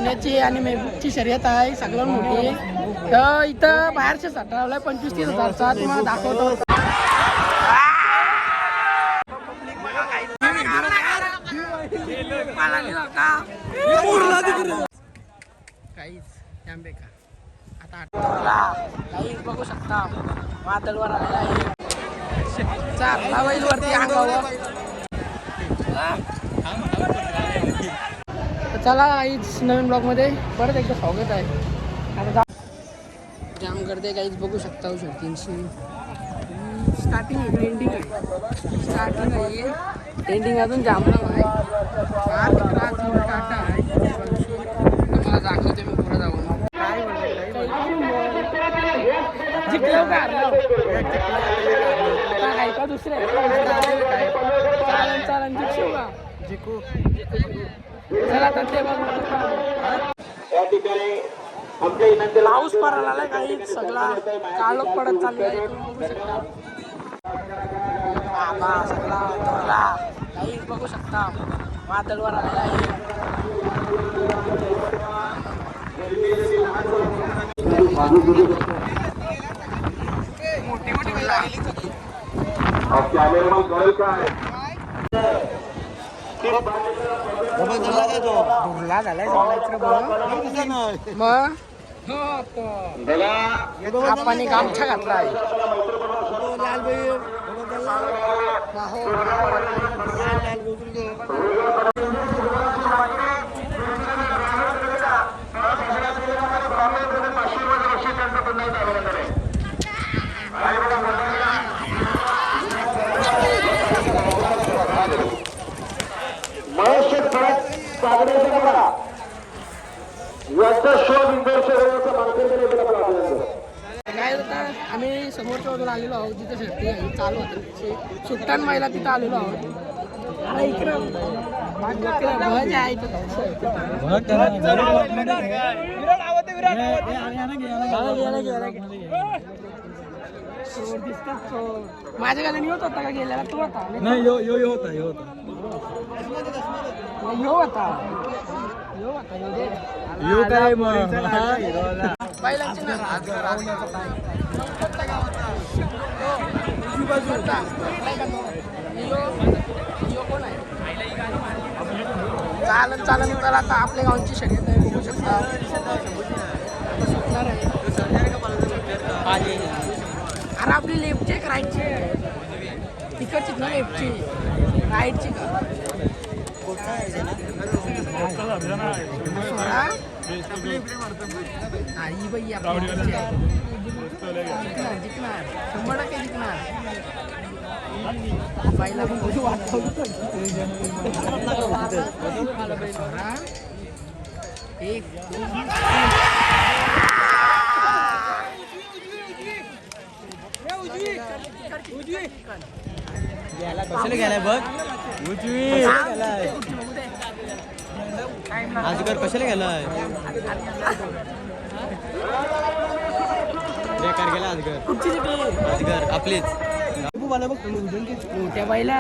पुण्याची आणि मेहबूबची शर्यत आहे सगळं मोठी. तर इथं बाहेरचे सटरावलाय 25-30 हजारचा तुम्हाला दाखवतो. काहीच आंबे का आता काहीच बघू शकता वादळवर आलेला आहे. चारला बैल वरती अंगावर. चला काहीच नवीन ब्लॉग मध्ये परत एकदा स्वागत आहे. आता जाम गर्दी काहीच बघू शकता. शर्तींची स्टार्टिंग आहे, एंडिंग आहे. स्टार्टिंग आहे, एंडिंग अजून जामला आहे. टाटा आहे तुम्हाला दाखवते मी पुढे जाऊन. काय का दुसरे चालन जिंकू का जिंकू. चला तर ते पाऊस पडायला आलाय. काही सगळा काळोख पडत चालला आहे. बघू शकता सगळा धरला. काही बघू शकता वादळवर आलेला आहे. आपण गामछा घातला आहे. काय होतं आम्ही समोरच्या बाजूला आलेलो आहोत जिथे शर्ती चालू होते. सुट्टान महिला तिथं आलेलो आहोत. माझ्या गाड्याने होत होता का गेल्याला तू होता नाही यो यो होता यो होता यो होता यो काय बैलांची चालन तर आता आपल्या गावची शर्यत आहे. बघू शकता अरे आपली लेफ्टची एक राईटची तिकडचीच ना लेफ्टची राईटची का ही बाई जिंकणार 100% जिंकणार. बाईला पण कशी वाटतं कशाला गेलाय बघ उजवी आजगर कशाला गेलाय बेकार गेला आजगर आपलीच मोठ्या बाईला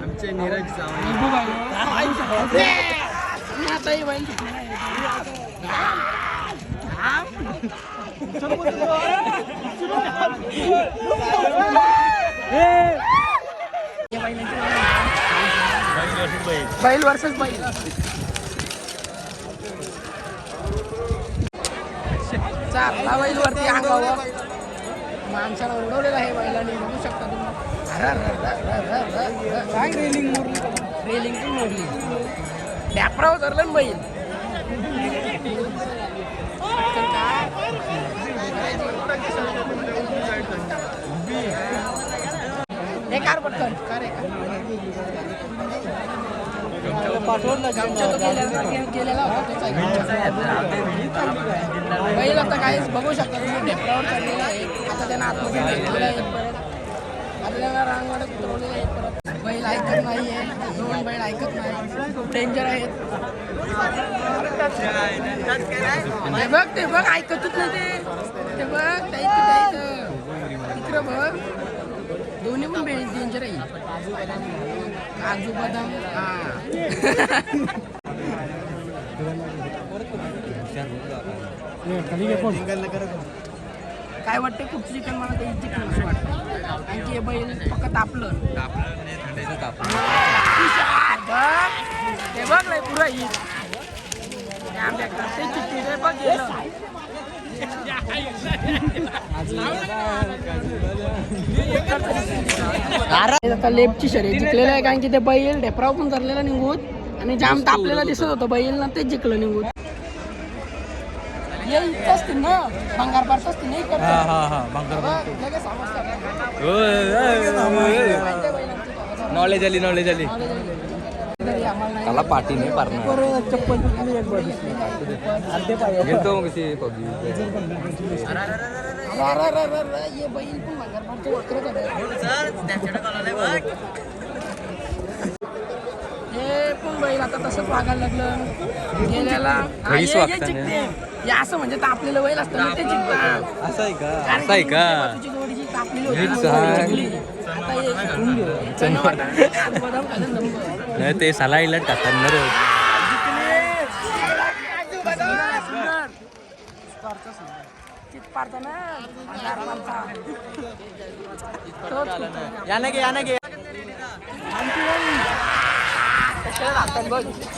आमचे नीरज बैल वर्सेस बैल. चारला बैल वरती अंगावर माणसाला उडवलेला आहे बैलाने. बघू शकता तुम्ही. रेलिंग पण मोडली. डॅपरावर धरलं ना बैल. हे कार पटकन कार आहे गेलेला होता बैल. आता काहीच बघू शकता तुम्ही ढेपरावर चढलेला आहे. आता त्यांना आतमध्ये घेतलेलं आहे. आता त्यांना रांगवाड्यात उतरवलेलं आहे. परत बैल ऐकत नाही आहे. दोन बैल ऐकत नाही. खूप डेंजर आहेत. ते बघ ऐकतच नाही ते बघ तिकडं बघ. दोन्ही पण डेंजर आहे. काजू बदाम हा काय वाटते कुठचं चिकन मला ते चिकन असं वाटतं कारण की हे बैल फक्त तापलं ते बघ नाही पुरा ही ते चिकन ते बघ गेलं आता लेपची शर्यत जिंकलेलं आहे कारण की ते बैल ढेपराव पण धरलेला निघूत आणि जाम तापलेला दिसत होतं बैल ना तेच जिंकलं निघूत ये इथं असतील ना भंगार पार्ट असतील नाही नॉलेज आली त्याला पाठी नाही पारणार चप्पल घेतो कशी ये बैल पण भंगार पार्टचं वक्रच हे पण बैल आता तसंच वागायला लागलं गेल्याला हे असं म्हणजे तापलेलं बैल असतं ना ते जिंकतात असं आहे का तुझी जोडीची तापलेली होती आता हे शिकून घेऊ बदाम खाल्लं नंबर नाही ते साला इलट टाकतात ना याने गे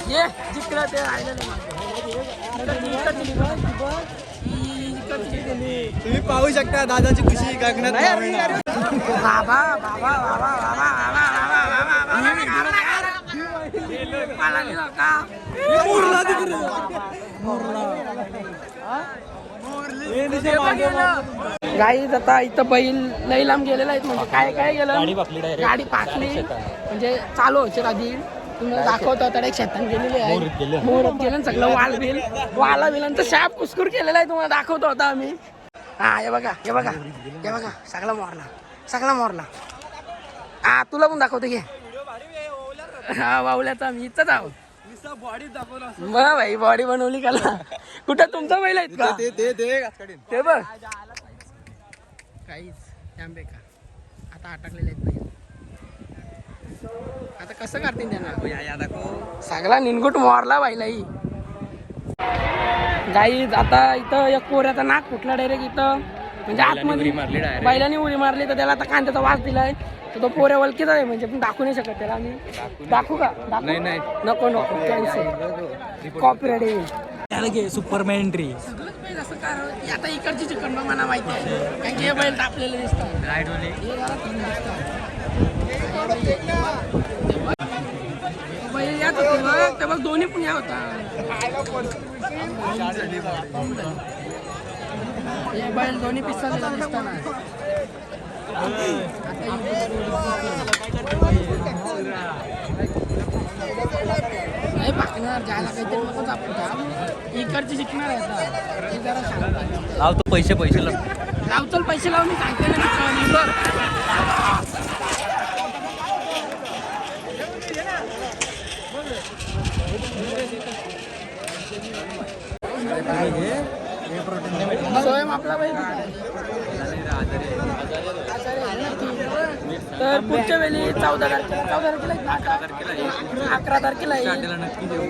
ये जिंकलं ते राहिलं तुम्ही पाहू शकता दादाची खुशी गगनात बाबा बाबा बाबा बाबा गाईज आता इथं बैल लई लांब गेलेला आहेत म्हणजे काय गेलं गाडी पाकली म्हणजे चालू व्हायची आधी तुम्ही दाखवतो तर एक शेतान गेलेली आहे मोहरत गेलं सगळं वाला बिलांचा शाप कुसकुर केलेला आहे तुम्हाला दाखवतो होता आम्ही हा हे बघा सगळा मोरला हा तुला पण दाखवतो घे हा वावल्याचा आम्ही इथंच आहोत मग भाई बॉडी बनवली का कुठं तुमचा बैल आहेत का ते बघ काहीच आंबे का आता अटकलेले आहेत बैल आता कसं करतील त्यांना सगळा निनगुट मोरला बाईलाही गाईज आता इथं एक पोऱ्याचा नाक फुटला डायरेक्ट इथं म्हणजे आतमध्ये बैलाने उडी मारली तर त्याला आता कांद्याचा वास दिलाय तर तो पोऱ्या वलकीचा आहे म्हणजे पण दाखवू नाही शकत त्याला आम्ही दाखवू का नको कॅन्सल कॉपीराइट येईल त्याला घे सुपरमॅन एंट्री असं कारण आता इकडची चिकन मला माहिती आहे कारण की हे बैल तापलेले दिसतात बैल यात होते बघ ते बघ दोन्ही पण या होता हे बैल दोन्ही पिसालेला दिसताना नाही पाकणार जायला काहीतरी नको दाखवता इकडची शिकणार आहे आता हे जरा सांगता लावतो पैसे लावचल पैसे लावून मी सांगते ना स्वयं आपला बैल तर पुढच्या वेळी 14 तारखेला 11 तारखेला येईल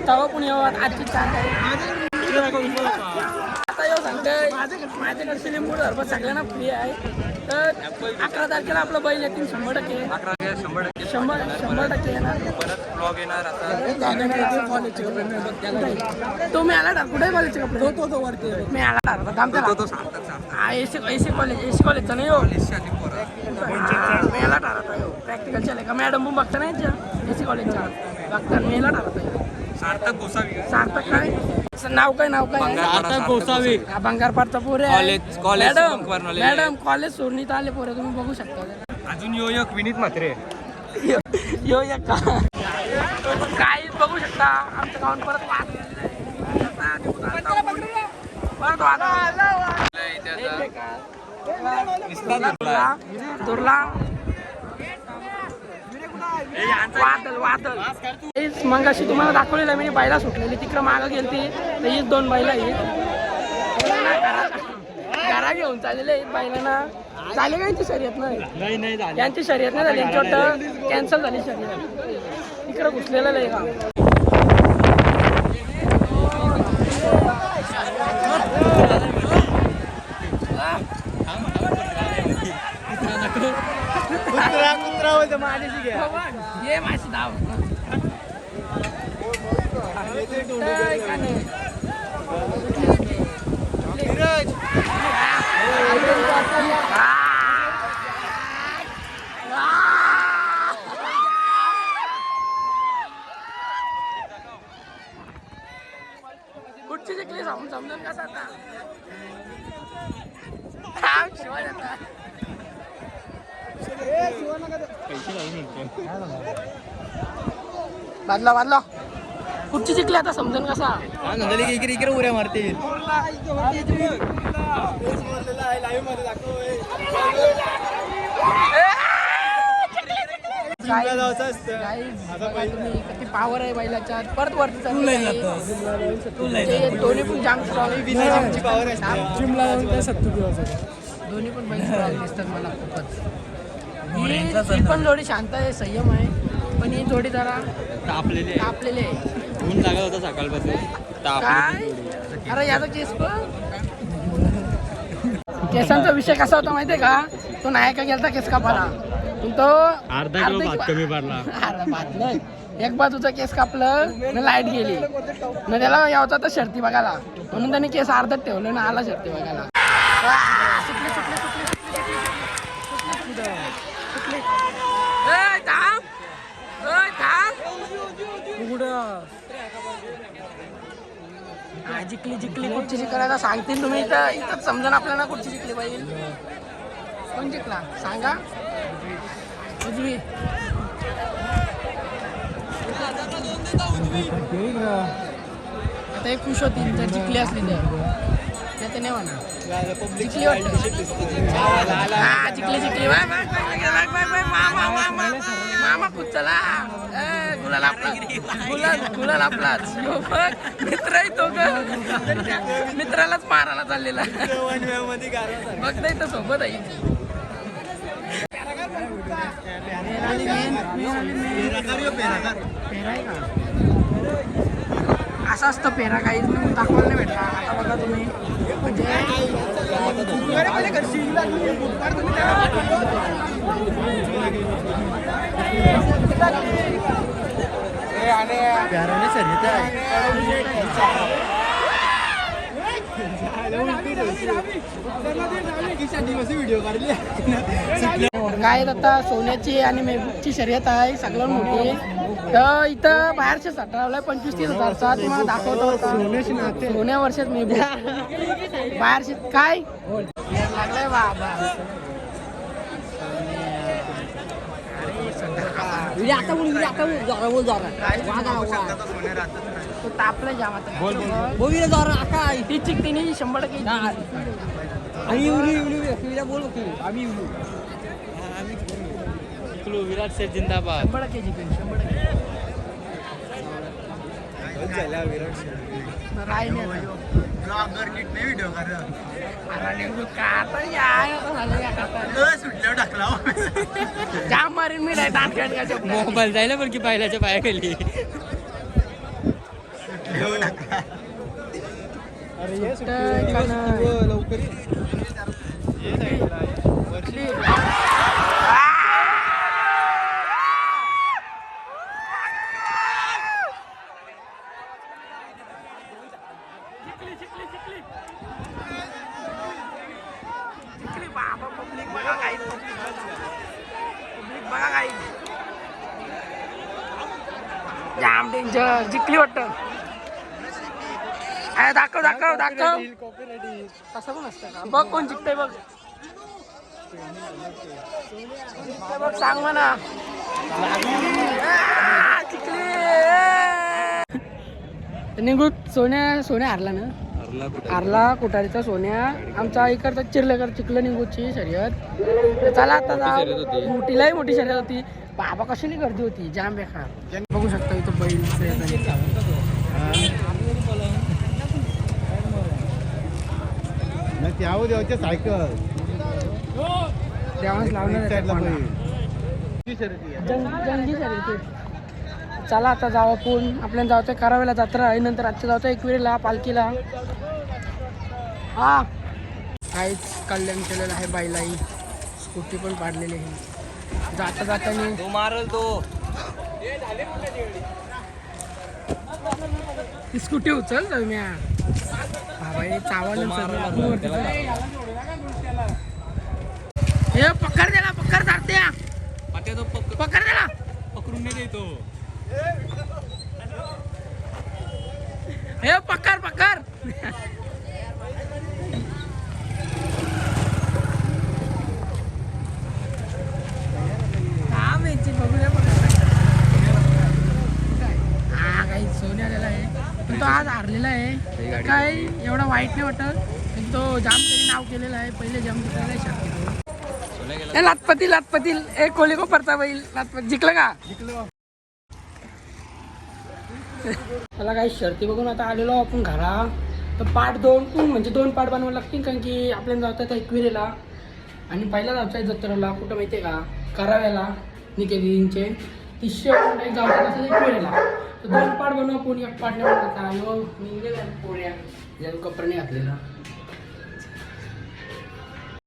तेव्हा पुणे आजची 4 तारीख आता येऊ सांगतोय माझ्याकडचे मूड हरबत सगळ्यांना फ्री आहे तर 11 तारखेला आपलं बैल येतील 100% येणार तो मी आला ना कुठे कॉलेजचे कपडे तो वरती मी आला एसी कॉलेजचा नाही हो मेला ठरवता प्रॅक्टिकल चालेल का मॅडम पण बघता नाही एसी कॉलेजच्या बघता मेला ठरवता सार्थक काय नाव काय सार्थक गोसावी भंगारपाडचा पोरे मॅडम कॉलेज सोडणीत आले पोरे तुम्ही बघू शकता अजून योयक विनीत म्हात्रे योयक का काही बघू शकता आमच्या गावात परत वादल मगाशी तुम्हाला दाखवलेलं मी बैला सुटलेली तिकडं मागं गेलती तर हीच 2 बैला आहेत घरा घेऊन चाललेले आहेत बैलांना चालेल का यांची शर्यत नाही यांची शर्यत नाही झाली यांची वाटतं कॅन्सल झाली शर्यत इकडं घुसलेलं नाही का कुठं का नाही? कुठची जिंकली समजून कसं आता शिवाय आता बादला कुठची जिंकली आता समजून कसा इकडे उड्या मारतील. किती पावर आहे बैलाच्यात. परत वरती दोन्ही पण जाम पावर आहे. जिमला दोन्ही पण बैल strong दिसतात मला खूपच. ही पण जोडी शांत आहे, संयम आहे, पण ही जोडी जरा तापलेली आहे. ऊन लागत होता सकाळपासून. काय अरे याचा केस पण केसांचा विषय कसा होता माहितीये का? तो नायका गेलता केस कापाला, तो अर्धा किलो भात कमी पडला. भात नाही, एक बाजूचा केस कापलं न लाईट गेली न त्याला यावता तर शर्ती बघायला, म्हणून त्याने केस अर्धत ठेवलं ना आला शर्ती बघायला. जिंकली कुठची जिंकला सांगतील तुम्ही इथं इथंच समजा आपल्याला कुठची जिंकली पाहिजे. कोण जिंकला सांगा. उजवी आता एक खुश होती जर जिंकली असली तर ते नाही म्हणा जिंकली वाटतं. जिंकली मामा खुद चला गुलाल आपलाच मित्र आहे तो मित्रालाच मारायला चाललेला बघ नाही तर सोबत आहे. असं असतं पेरा काही दाखवायला नाही भेटला. आता बघा तुम्ही म्हणजे काय आता सोन्याची आणि मेहबूबची शर्यत आहे सगळ्यात मोठी. तर इथं बाहेरचे सटरावलाय 25-30,000चा तुम्हाला दाखवतो. सोन्या वर्षात मेहबूब बाहेरचे काय लागलाय बाबा. तापलं जाम आता ती चिकटीने 100% विराट शेठ जिंदाबाद. 100% जिंकेल 100%. जाम मारीन मी नाही दात खेळण्याच्या मोबाईल जायला पण की पाहिल्याच्या पायाखाली. जाम डेंजर जिंकली वाटतं. दाखव तसं पण असतं का? बघ कोण जिंकतंय बघ बघ सांग म्हणा. निघू सोन्या हारला ना. हारला कुटारीचा सोन्या. आमचा इकडचा चिरलेकर चिखलं निघूची शर्यत. चला आता जा. मोठी शर्यत होती बाबा. कशाली गर्दी होती जाम बेकार. बघू शकता इथं बैल सायकल तेव्हाच लावणार जंगी शर्यती. चला आता जाऊ आपण. आपल्याला जायचं करावेला जत्रा आहे, नंतर आजच्या जायचं एकविरीला पालखीला. हा काहीच कल्याण केलेलं आहे बाईलाही. स्कूटी पण पाडलेली आहे. जातानी तो मारल तो ती स्कूटी उचल म्या बाबा चावल हे पकड त्याला पकड जात्या पकड त्याला पकडून नाही देतो. हे पकड पकड बघूया हा काही सोने आलेला आहे पण तो आज हारलेला आहे. काय एवढा वाईट नाही वाटत पण तो जाम तरी नाव केलेलं आहे. पहिले जाम लातपती एक कोळी को परता बैल लातपत जिंकलं का त्याला काही शर्ती बघून आता आलेलो आपण घरा. तर पार्ट 2 म्हणजे 2 पार्ट बनवायला लागतील कारण की आपल्याला जायचं आहे एकविरेला आणि पहिला जायचं आहे जत्रेला. कुठं माहिती आहे का कराव्याला निकेतींचे 300 जायचं कसं एकविरेला. तर 2 पार्ट बनवा कोणी एक पार्ट नाही बनवायचा. पोऱ्या कपडे घातलेला